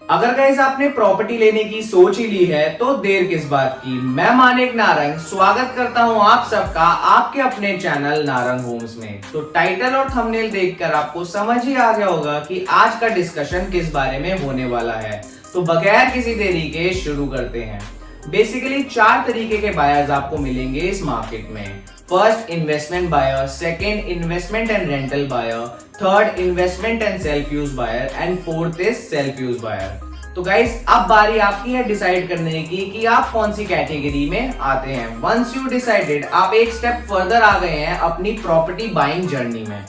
अगर गाइस आपने प्रॉपर्टी लेने की सोच ही ली है तो देर किस बात की। मैं मानिक नारंग स्वागत करता हूं आप सबका आपके अपने चैनल नारंग होम्स में। तो टाइटल और थंबनेल देखकर आपको समझ ही आ गया होगा कि आज का डिस्कशन किस बारे में होने वाला है। तो बगैर किसी देरी के शुरू करते हैं। बेसिकली 4 तरीके के बायर्स आपको मिलेंगे इस मार्केट में। First, investment buyer, second, investment and rental buyer, third, investment and self use buyer and fourth is self use buyer. तो गाइस अब बारी आपकी है डिसाइड करने की कि आप कौन सी कैटेगरी में आते हैं। वंस यू डिसाइडेड, आप एक स्टेप फर्दर आ गए हैं अपनी प्रॉपर्टी बाइंग जर्नी में।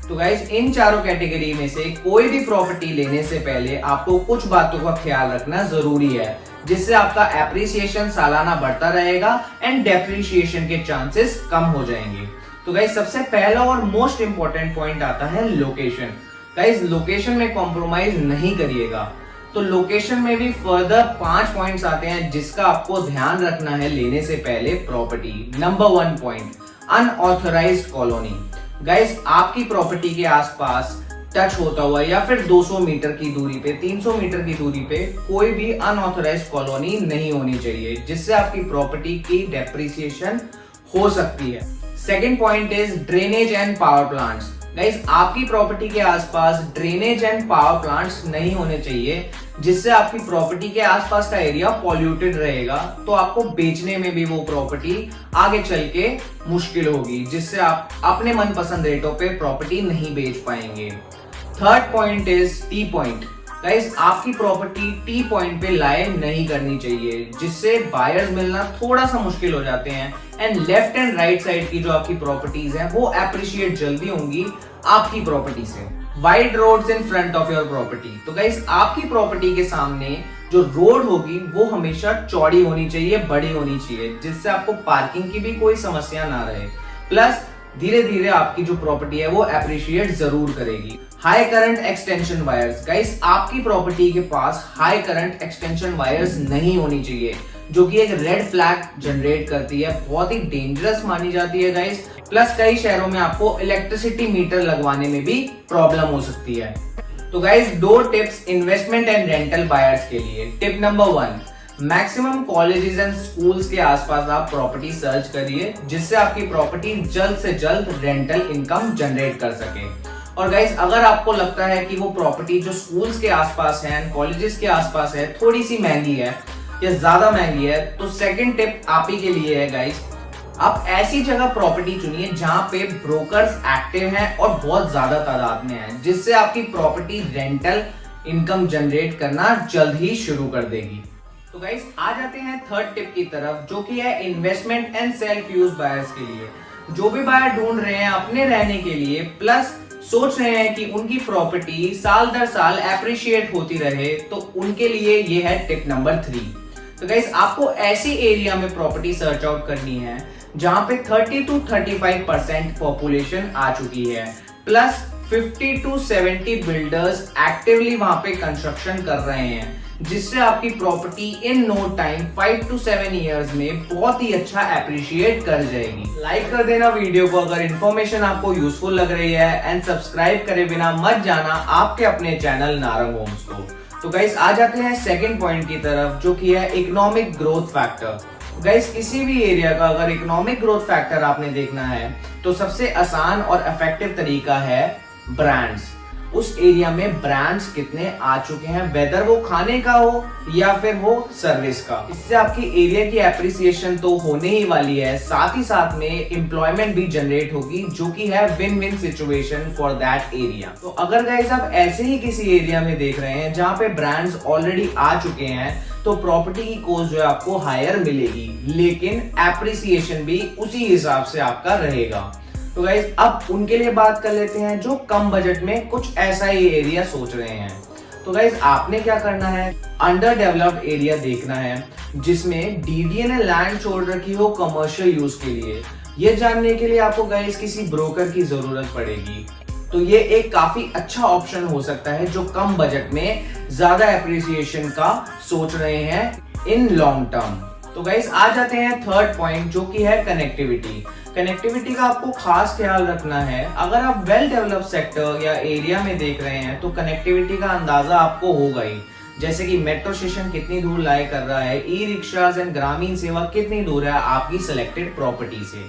तो गाइस इन चारों कैटेगरी में से कोई भी प्रॉपर्टी लेने से पहले आपको कुछ बातों का ख्याल रखना जरूरी है, जिससे आपका एप्रिसिएशन सालाना बढ़ता रहेगा एंड डेप्रिसिएशन के चांसेस कम हो जाएंगे। तो गाइस सबसे पहला और मोस्ट इंपॉर्टेंट पॉइंट आता है लोकेशन। गाइस लोकेशन में कॉम्प्रोमाइज नहीं करिएगा। तो लोकेशन में भी फर्दर 5 पॉइंट्स आते हैं जिसका आपको ध्यान रखना है लेने से पहले property. Number 1 point, unauthorized colony. Guys आपकी प्रॉपर्टी के आसपास टच होता हुआ या फिर 200 मीटर की दूरी पे, 300 मीटर की दूरी पे कोई भी अनऑथराइज्ड कॉलोनी नहीं होनी चाहिए, जिससे आपकी प्रॉपर्टी की डेप्रिसिएशन हो सकती है। Second point is drainage and power plants. Guys आपकी प्रॉपर्टी के आसपास ड्रेनेज एंड पावर प्लांट्स नहीं होने चाहिए, जिससे आपकी प्रॉपर्टी के आसपास का एरिया पॉल्यूटेड रहेगा। तो आपको बेचने में भी वो प्रॉपर्टी आगे चल के मुश्किल होगी, जिससे आप अपने मनपसंद रेटों पे प्रॉपर्टी नहीं बेच पाएंगे। Third point is T point. Guys आपकी प्रॉपर्टी टी पॉइंट पे लाए नहीं करनी चाहिए, जिससे बायर्स मिलना थोड़ा सा मुश्किल हो जाते हैं and left and right side की जो आपकी प्रॉपर्टीज हैं वो एप्रिशिएट जल्दी होंगी आपकी प्रॉपर्टी से। Wide roads in front of your property. तो गाइस आपकी प्रॉपर्टी के सामने जो रोड होगी वो हमेशा चौड़ी होनी चाहिए, बड़ी होनी चाहिए, जिससे आपको पार्किंग की भी कोई समस्या ना रहे। प्लस धीरे धीरे आपकी जो प्रॉपर्टी है वो एप्रिशिएट जरूर करेगी। High current extension wires. Guys आपकी प्रॉपर्टी के पास हाई करंट एक्सटेंशन वायर्स नहीं होनी चाहिए, जो कि एक रेड फ्लैग जनरेट करती है, बहुत ही डेंजरस मानी जाती है गाइस। प्लस कई शहरों में आपको इलेक्ट्रिसिटी मीटर लगवाने में भी प्रॉब्लम हो सकती है। तो guys 2 tips investment and rental buyers के लिए। Tip number 1, maximum colleges and schools के आसपास आप प्रॉपर्टी सर्च करिए, जिससे आपकी प्रॉपर्टी जल्द से जल्द रेंटल इनकम जनरेट कर सके। और गाइस अगर आपको लगता है कि वो प्रॉपर्टी जो स्कूल्स के आसपास है, कॉलेजेस के आसपास है, थोड़ी सी महंगी है या ज्यादा महंगी है, तो सेकंड टिप आप ही के लिए है गाइस। आप ऐसी जगह प्रॉपर्टी चुनिए जहां पे ब्रोकर्स एक्टिव हैं और बहुत ज्यादा तादाद में हैं, जिससे आपकी प्रॉपर्टी रेंटल इनकम जनरेट करना जल्द ही शुरू कर देगी। तो गाइस आ जाते हैं थर्ड टिप की तरफ, जो कि है investment and self use buyers के लिए। जो भी बायर ढूंढ रहे हैं अपने रहने के लिए, प्लस सोच रहे हैं कि उनकी प्रॉपर्टी साल दर साल एप्रिशिएट होती रहे, तो उनके लिए ये है टिप नंबर 3। तो गाइस आपको ऐसी एरिया में प्रॉपर्टी सर्च आउट करनी है जहां पे 30 to 35% पॉपुलेशन आ चुकी है, प्लस 50 to 70 बिल्डर्स एक्टिवली वहां पे कंस्ट्रक्शन कर रहे हैं, जिससे आपकी property in no time 5 to 7 years में बहुत ही अच्छा एप्रिशिएट कर जाएगी। लाइक कर देना वीडियो को अगर इन्फॉर्मेशन आपको यूजफुल लग रही है एंड सब्सक्राइब करे बिना मत जाना आपके अपने चैनल नारंग होम्स को। तो गाइस आ जाते हैं सेकंड पॉइंट की तरफ, जो कि है इकोनॉमिक ग्रोथ फैक्टर। गाइस किसी भी एरिया का अगर इकोनॉमिक ग्रोथ फैक्टर आपने देखना है तो सबसे आसान और इफेक्टिव तरीका है ब्रांड्स। उस एरिया में ब्रांड्स कितने आ चुके हैं, वेदर वो खाने का हो या फिर वो सर्विस का। इससे आपकी एरिया की एप्रिसिएशन तो होने ही वाली है, साथ ही साथ में एम्प्लॉयमेंट भी जनरेट होगी, जो कि है win win situation for that area. तो अगर गाइस आप ऐसे ही किसी एरिया में देख रहे हैं जहां पे ब्रांड्स ऑलरेडी आ चुके हैं, तो प्रॉपर्टी की कॉस्ट जो है आपको हायर मिलेगी, लेकिन एप्रिसिएशन भी उसी हिसाब से आपका रहेगा। तो गाइस अब उनके लिए बात कर लेते हैं जो कम बजट में कुछ ऐसा ही एरिया सोच रहे हैं। तो गाइस आपने क्या करना है, अंडर डेवलप्ड एरिया देखना है जिसमें डीडीए ने लैंड छोड़ रखी हो कमर्शियल यूज के लिए। ये जानने के लिए आपको गाइस किसी ब्रोकर की जरूरत पड़ेगी। तो ये एक काफी अच्छा ऑप्शन हो सकता है जो कम बजट में ज्यादा एप्रिसिएशन का सोच रहे हैं इन लॉन्ग टर्म। तो गाइस आ जाते हैं थर्ड पॉइंट, जो कि है कनेक्टिविटी। कनेक्टिविटी का आपको खास ख्याल रखना है। अगर आप वेल डेवलप्ड सेक्टर या एरिया में देख रहे हैं तो कनेक्टिविटी का अंदाजा आपको होगा ही। जैसे कि मेट्रो स्टेशन कितनी दूर लाई कर रहा है, ई रिक्शाज एंड ग्रामीण सेवा कितनी दूर है आपकी सिलेक्टेड प्रॉपर्टी से।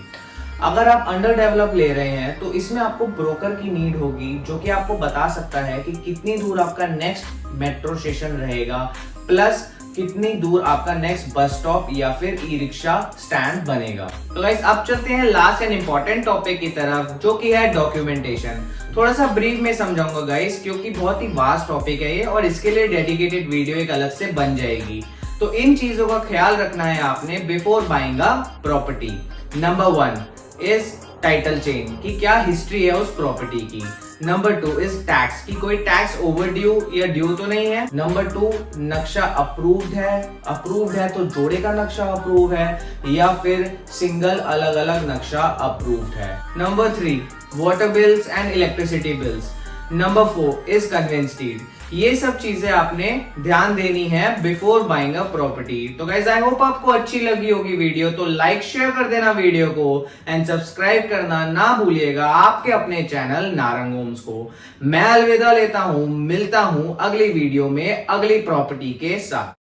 अगर आप अंडर डेवलप ले रहे हैं तो इसमें आपको ब्रोकर की नीड होगी जो कि आपको बता सकता है कि कितनी दूर आपका नेक्स्ट मेट्रो स्टेशन रहेगा, प्लस कितनी दूर आपका नेक्स्ट बस स्टॉप या फिर ई रिक्शा स्टैंड बनेगा। तो गाइस अब चलते हैं लास्ट एंड इंपॉर्टेंट टॉपिक की तरफ जो कि है डॉक्यूमेंटेशन। थोड़ा सा ब्रीफ में समझाऊंगा गाइस क्योंकि बहुत ही वास्ट टॉपिक है ये और इसके लिए डेडिकेटेड वीडियो एक अलग से बन जाएगी। तो इन चीजों का ख्याल रखना है आपने before buying a property. Number 1 is title change की क्या हिस्ट्री है उस प्रॉपर्टी की। नंबर 2 इज टैक्स की कोई टैक्स ओवरड्यू या ड्यू तो नहीं है। नंबर 2 नक्शा अप्रूव्ड है तो जोड़े का नक्शा अप्रूव है या फिर सिंगल अलग अलग नक्शा अप्रूव्ड है। Number 3 water bills and electricity bills. Number 4 is conveyance deed. ये सब चीजें आपने ध्यान देनी है बिफोर बाइंग अ प्रॉपर्टी। तो गाइस आई होप आपको अच्छी लगी होगी वीडियो, तो लाइक शेयर कर देना वीडियो को एंड सब्सक्राइब करना ना भूलिएगा आपके अपने चैनल नारंग होम्स को। मैं अलविदा लेता हूं, मिलता हूं अगली वीडियो में अगली प्रॉपर्टी के साथ।